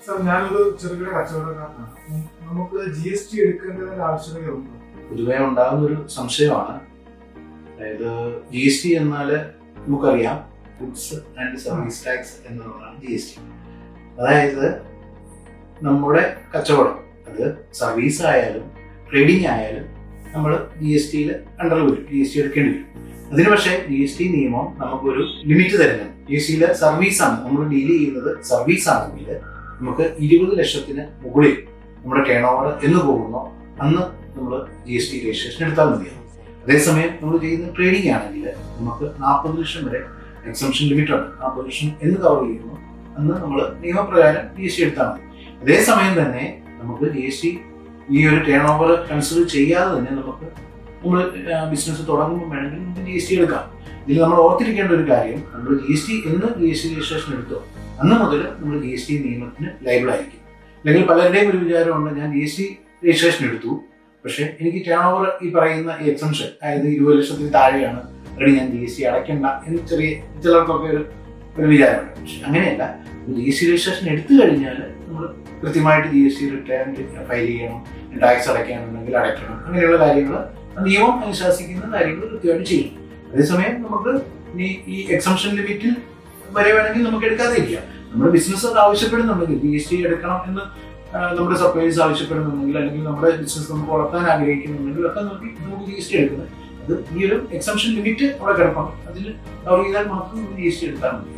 Sir, ഞാനൊരു ചെറുകിട കച്ചവടക്കാരനാണ്. നമുക്ക് GST എടുക്കേണ്ടതിന്റെ ആവശ്യകതയുണ്ടോ? പൊതുവെ ഉണ്ടാകുന്ന ഒരു സംശയമാണ്. അതായത് GST എന്നാൽ നമുക്കറിയാം, ഗുഡ്സ് ആൻഡ് സർവീസ് ടാക്സ് എന്നുള്ളതാണ് GST. അതായത് നമ്മുടെ കച്ചവടം, അത് സർവീസ് ആയാലും ട്രേഡിംഗ് ആയാലും നമ്മൾ GSTയിൽ അണ്ടർ വരും, GST എടുക്കേണ്ടി വരും. അതിന് പക്ഷേ GST നിയമം നമുക്കൊരു ലിമിറ്റ് തരുന്നു. GSTയിൽ സർവീസാണ്, നമ്മൾ ഡീൽ ചെയ്യുന്നത് സർവീസ് ആണെങ്കിൽ നമുക്ക് 20 ലക്ഷത്തിന് മുകളിൽ നമ്മുടെ ടേൺ ഓവർ എന്ന് പോകുന്നോ അന്ന് നമ്മൾ GST രജിസ്ട്രേഷൻ എടുത്താൽ മതിയാവും. അതേസമയം നമ്മൾ ചെയ്യുന്ന ട്രേഡിംഗ് ആണെങ്കിൽ നമുക്ക് 40 ലക്ഷം വരെ എക്സംഷൻ ലിമിറ്റ് ഉണ്ട്. 40 ലക്ഷം എന്ന് കവർ ചെയ്യുന്നു അന്ന് നമ്മൾ നിയമപ്രകാരം GST എടുത്താൽ മതി. അതേസമയം തന്നെ നമുക്ക് GST ഈ ഒരു ടേൺ ഓവർ കൺസിഡർ ചെയ്യാതെ തന്നെ നമുക്ക് നമ്മൾ ബിസിനസ് തുടങ്ങുമ്പോൾ വേണമെങ്കിൽ നമുക്ക് GST എടുക്കാം. ഇതിൽ നമ്മൾ ഓർത്തിരിക്കേണ്ട ഒരു കാര്യം, നമ്മൾ GST എന്ന് GST രജിസ്ട്രേഷൻ എടുത്തോ അന്ന് മുതൽ നമ്മൾ GST നിയമത്തിന് ലയബിൾ ആയിരിക്കും. അല്ലെങ്കിൽ പലരുടെയും ഒരു വിചാരമുണ്ട്, ഞാൻ GST രജിസ്ട്രേഷൻ എടുത്തു, പക്ഷേ എനിക്ക് ടേൺ ഓവർ ഈ പറയുന്ന എക്സംഷൻ, അതായത് 20 ലക്ഷത്തിന് താഴെയാണ്, അല്ലെങ്കിൽ ഞാൻ GST അടയ്ക്കണ്ട എന്ന് ചിലർക്കൊക്കെ ഒരു വിചാരമുണ്ട്. പക്ഷെ അങ്ങനെയല്ല. GST രജിസ്ട്രേഷൻ എടുത്തു കഴിഞ്ഞാൽ നമ്മൾ കൃത്യമായിട്ട് GST റിട്ടേൺ ഫയൽ ചെയ്യണം, ടാക്സ് അടയ്ക്കാനുണ്ടെങ്കിൽ അടയ്ക്കണം, അങ്ങനെയുള്ള കാര്യങ്ങൾ നിയമം അനുശാസിക്കുന്ന കാര്യങ്ങൾ കൃത്യമായിട്ട് ചെയ്യണം. അതേസമയം നമുക്ക് ഈ എക്സംഷൻ ലിമിറ്റിൽ വരെ വേണമെങ്കിൽ നമുക്ക് എടുക്കാതെ ഇരിക്കാം. നമ്മുടെ ബിസിനസ് അത് ആവശ്യപ്പെടുന്നുണ്ടെങ്കിൽ, GST എടുക്കണം എന്ന് നമ്മുടെ സപ്ലൈസ് ആവശ്യപ്പെടുന്നുണ്ടെങ്കിൽ, അല്ലെങ്കിൽ നമ്മുടെ ബിസിനസ് നമുക്ക് വളർത്താൻ ആഗ്രഹിക്കുന്നുണ്ടെങ്കിൽ ഒക്കെ നമുക്ക് GST എടുക്കുന്നത്. അത് ഈ ഒരു എക്സംഷൻ ലിമിറ്റ് അവിടെ കിടക്കണം, അതിൽ കവർ ചെയ്താൽ മാത്രം നമുക്ക് GST എടുത്താൽ മതി.